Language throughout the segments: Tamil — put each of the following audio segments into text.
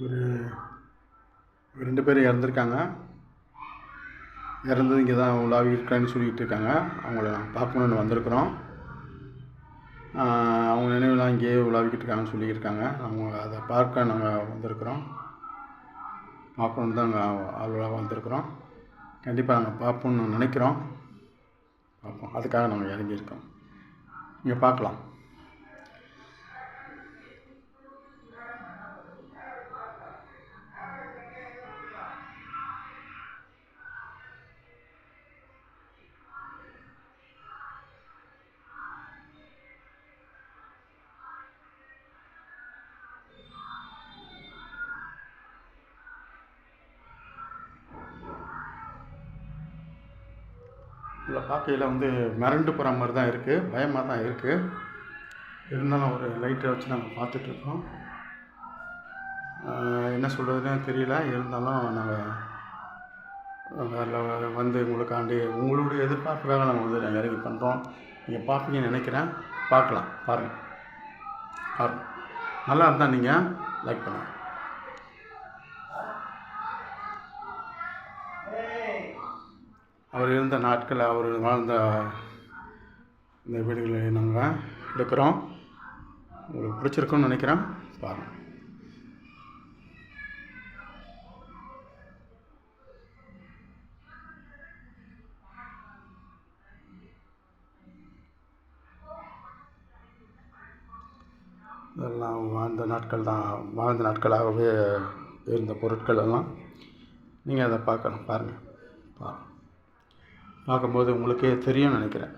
ஒரு 2 பேர் இறந்துருக்காங்க. இறந்தது இங்கே தான் உலாவி இருக்கான்னு சொல்லிகிட்டு இருக்காங்க. அவங்கள நாங்கள் பார்க்கணுன்னு வந்திருக்கிறோம். அவங்க நினைவுலாம் இங்கேயே உலாவிக்கிட்டு இருக்காங்கன்னு சொல்லியிருக்காங்க. அவங்க அதை பார்க்க நாங்கள் வந்திருக்கிறோம். பார்க்கணுன்னு தான் நாங்கள் ஆர்வலாக வந்திருக்கிறோம். கண்டிப்பாக நாங்கள் பார்ப்போம்னு நினைக்கிறோம். பார்ப்போம், அதுக்காக நாங்கள் இறங்கியிருக்கோம். இங்கே பார்க்கலாம். இதில் பார்க்கையில் மிரண்டு போகிற மாதிரி தான் இருக்குது, பயமாக தான் இருக்குது. இருந்தாலும் ஒரு லைட்டை வச்சு நாங்கள் பார்த்துட்ருக்கோம். என்ன சொல்கிறதுன்னு தெரியல. இருந்தாலும் நாங்கள் அதில் உங்களுக்காண்டி உங்களுடைய எதிர்பார்ப்புக்காக நாங்கள் இறங்கி பண்ணுறோம். நீங்கள் பார்ப்பீங்கன்னு நினைக்கிறேன். பார்க்கலாம், பாருங்கள். நல்லா இருந்தால் நீங்கள் லைக் பண்ணுங்கள். அவர் இருந்த நாட்கள், அவர் வாழ்ந்த இந்த வீடுகளை நாங்கள் எடுக்கிறோம். உங்களுக்கு பிடிச்சிருக்குன்னு நினைக்கிறேன். பாருங்கள். இதெல்லாம் வாழ்ந்த நாட்களாகவே இருந்த பொருட்கள் எல்லாம் நீங்கள் அதை பார்க்கணும். பாருங்கள். பார்க்கும்போது உங்களுக்கே தெரியும்னு நினைக்கிறேன்.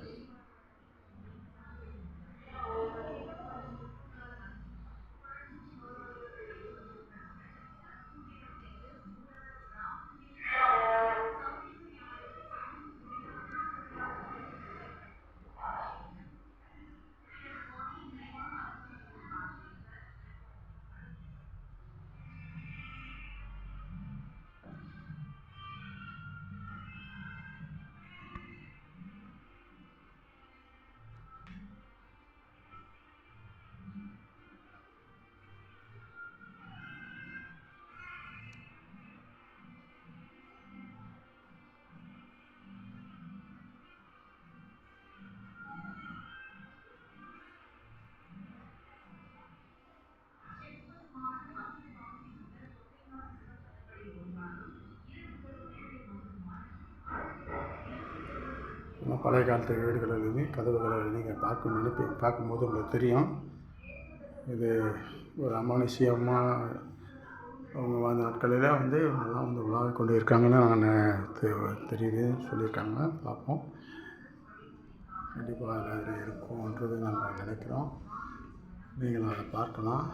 பழைய காலத்து வீடுகளிலுமே கதவுகளை நீங்கள் பார்க்கும்போது உங்களுக்கு தெரியும். இது ஒரு அமானுஷ்யமாக அவங்க வாழ்ந்த நாட்களில் எல்லாம் உலாவி கொண்டு இருக்காங்கன்னு தெரியுது சொல்லியிருக்காங்க. பார்ப்போம். கண்டிப்பாக அதில் இருக்கும்ன்றது நாங்கள் நினைக்கிறோம். நீங்களும் அதை பார்க்கலாம்.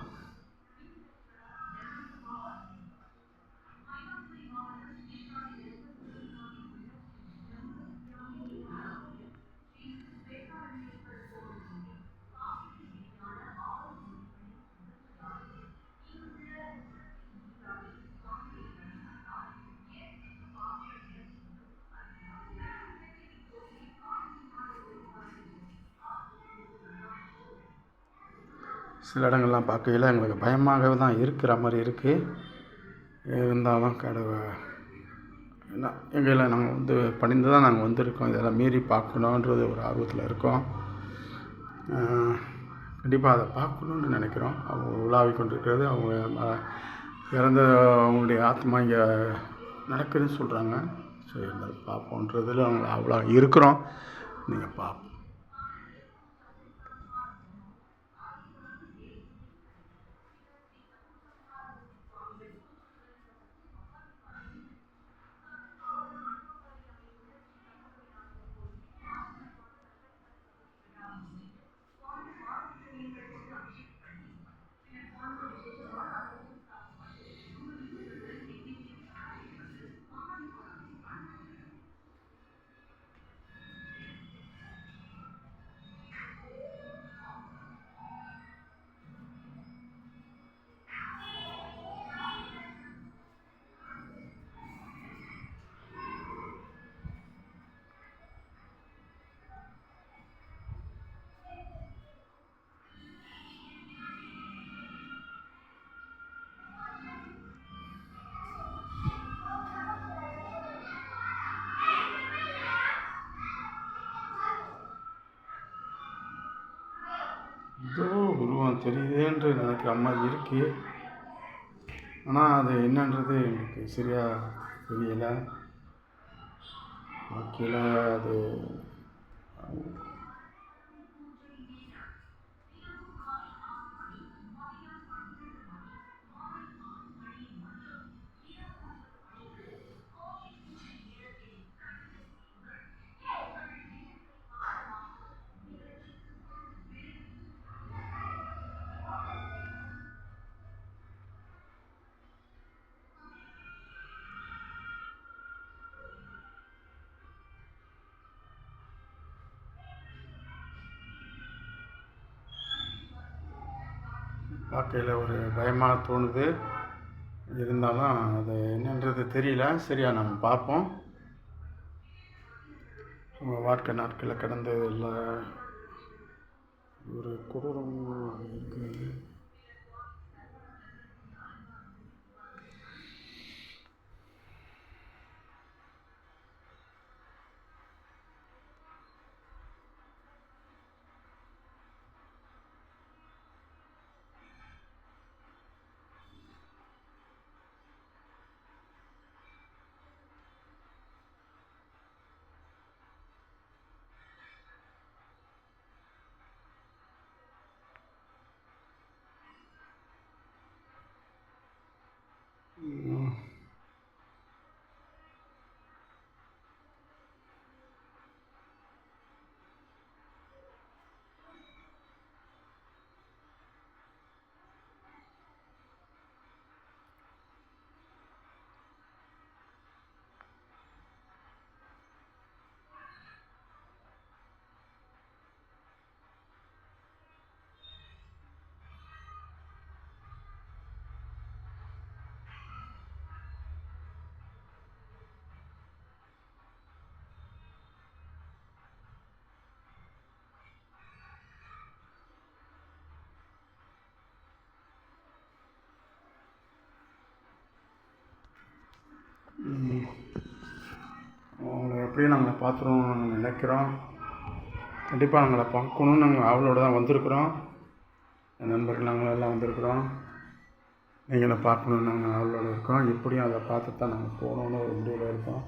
சில இடங்கள்லாம் பார்க்கையில் எங்களுக்கு பயமாகவே தான் இருக்கிற மாதிரி இருக்குது. இருந்தாலும் எங்களை நாங்கள் பணிந்து தான் நாங்கள் வந்திருக்கோம். இதெல்லாம் மீறி பார்க்கணுன்றது ஒரு ஆர்வத்தில் இருக்கோம். கண்டிப்பாக அதை பார்க்கணுன்னு நினைக்கிறோம். அவங்க உலாவி கொண்டிருக்கிறது, அவங்க இறந்த அவங்களுடைய ஆத்மா இங்கே நடக்குதுன்னு சொல்கிறாங்க. சரி, அதை பார்ப்போன்றதில் அவங்க அவ்வளோ இருக்கிறோம். நீங்கள் பார்ப்போம். தெரியுதுன்று நினைக்கிற மாதிரி இருக்குது. ஆனால் அது என்னன்றது எனக்கு சரியாக தெரியலை. வாழ்க்கையில் அது பார்க்கையில் ஒரு பயமாக தோணுது. இருந்தாலும் அது என்னன்றது தெரியல. சரியா நம்ம பார்ப்போம். நம்ம வாழ்க்கை நாட்களில் கடந்த இல்லை ஒரு கொடூரம் இருக்குது. அவங்கள எப்படியும் நாங்கள் பார்த்துருவோம்னு நினைக்கிறோம். கண்டிப்பாக நாங்களை பார்க்கணுன்னு நாங்கள் அவளோட தான் வந்திருக்குறோம். என் நண்பர்கள் நாங்கள் எல்லாம் வந்திருக்குறோம். நீங்களை பார்க்கணுன்னு நாங்கள் அவளோட இருக்கோம். எப்படியும் அதை பார்த்து தான் நாங்கள் போகணுன்னு ஒரு முடிவில் இருக்கோம்.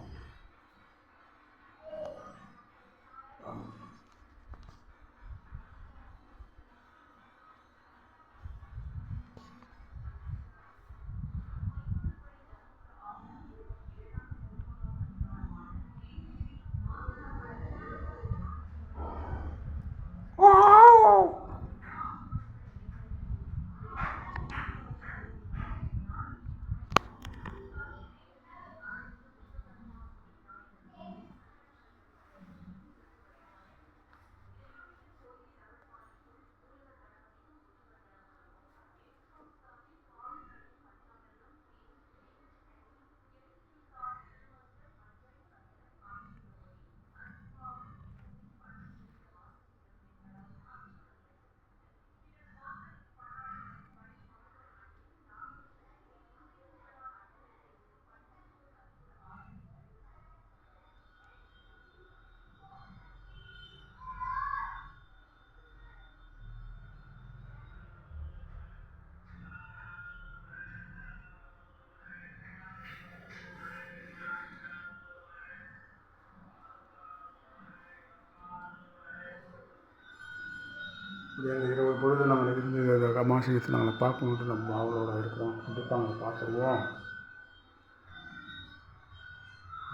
இந்த இரவு பொழுது நாங்கள் இருந்து அமாவாசை நாங்களை பார்க்கணுன்ட்டு நம்ம அவளோட இருக்கிறோம். கண்டிப்பாக நாங்கள் பார்த்துருவோம்.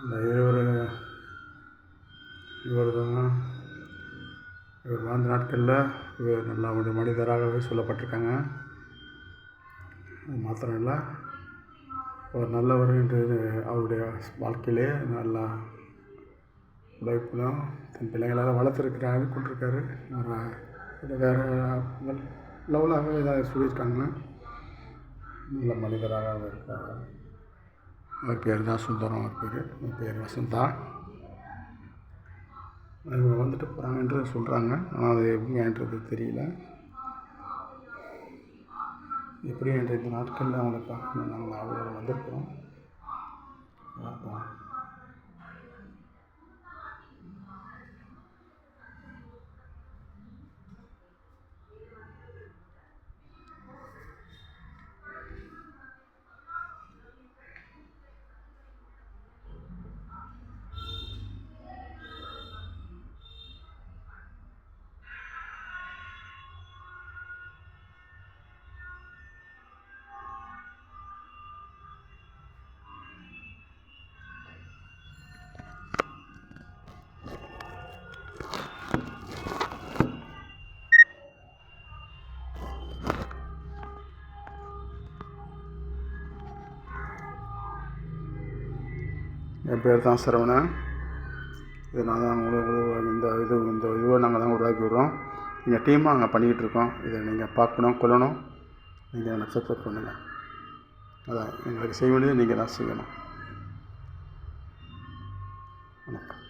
இந்த இவர் தான் இவர் வாழ்ந்த நாட்களில் இவர் நல்லா ஒரு மனிதராகவே சொல்லப்பட்டிருக்காங்க. அது மாத்திரம் இல்லை, ஒரு நல்லவர் என்று அவருடைய வாழ்க்கையிலே நல்லா உழைப்புலாம் தன் பிள்ளைங்களால் வளர்த்துருக்கிறாரு கொண்டிருக்காரு. வேறு லெவலாகவே இதாக சொல்லியிருக்காங்க. நல்ல மனிதராக இருக்காங்க. அவர் பேர் தான் சுந்தரம். அவர் பேர் வசந்தா. அவங்க வந்துட்டு போகிறாங்கன்று சொல்கிறாங்க. ஆனால் அது எப்படின்றது தெரியல. எப்படி என்ற இந்த நாட்களில் அவங்கள பார்க்கணும் நாங்கள் அவங்களோட வந்திருக்கிறோம். பார்ப்போம். என் பேர் தான் சரவணன். இது நான் தான் இந்த இதுவை நாங்கள் தான் உருவாக்கி விடுறோம். எங்கள் டீமாக நாங்கள் பண்ணிக்கிட்டு இருக்கோம். இதை நீங்கள் பார்க்கணும், கொள்ளணும். நீங்கள் எனக்கு சப்போர்ட் பண்ணுங்கள். அதான் எங்களுக்கு செய்ய வேண்டியது நீங்கள் தான் செய்யணும். வணக்கம்.